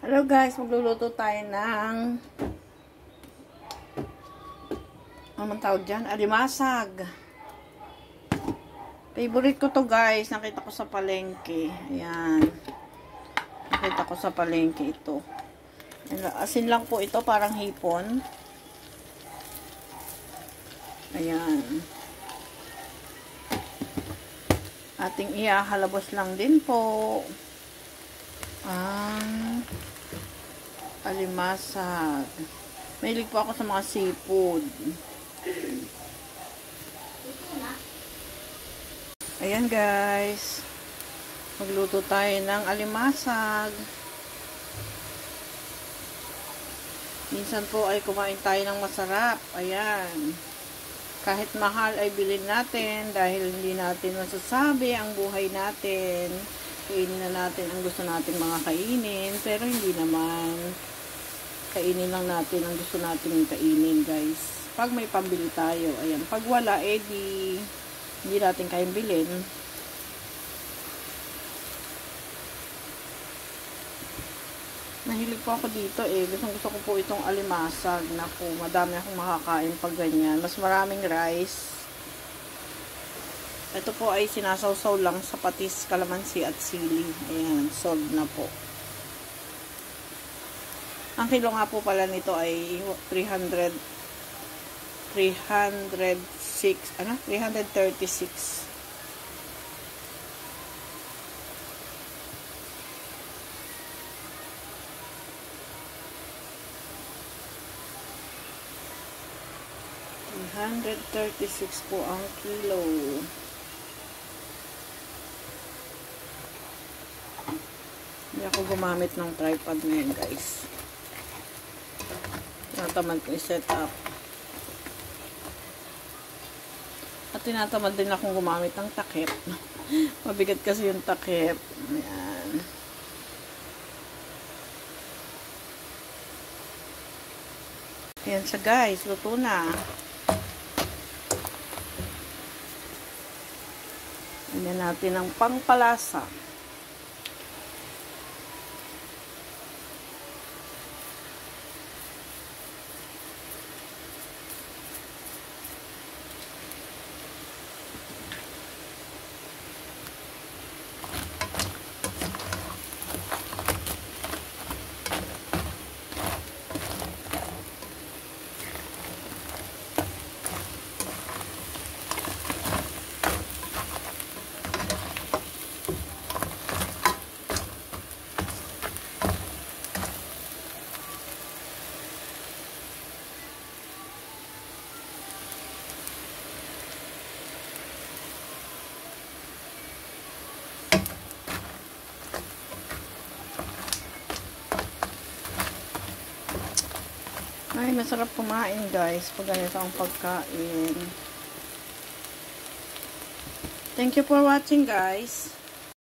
Hello guys, magluluto tayo ng anong tawag dyan? Alimasag. Favorite ko to guys. Nakita ko sa palengke. Ayan. Nakita ko sa palengke ito. Asin lang po ito, parang hipon. Ayan. Ating ihahalabos lang din po ang alimasag. Mahilig po ako sa mga seafood. Ayan guys. Magluto tayo ng alimasag. Minsan po ay kumain tayo ng masarap. Ayan. Kahit mahal ay bilhin natin dahil hindi natin masasabi ang buhay natin. Kainin na natin ang gusto nating mga kainin, pero hindi naman. Kainin lang natin ang gusto nating kainin, guys. Pag may pambili tayo, ayan. Pag wala, hindi natin kayang bilhin. Nahilig po ako dito gusto ko po itong alimasag na po. Madami akong makakain pag ganyan. Mas maraming rice. Ito po ay sinasawsaw lang sa patis, kalamansi at sili. Ayan, solved na po. Ang kilo nga po pala nito ay 336. $336 po ang kilo. Hindi ako gumamit ng tripod ngayon guys. Tinatamad ko i-set up. At tinatamad din akong gumamit ng takip. Mabigat kasi yung takip. Ayan. Ayan siya guys. Luto na. Ayan natin ang pangpalasa. Ay, masarap kumain guys pag ganito ang pagkain. Thank you for watching guys.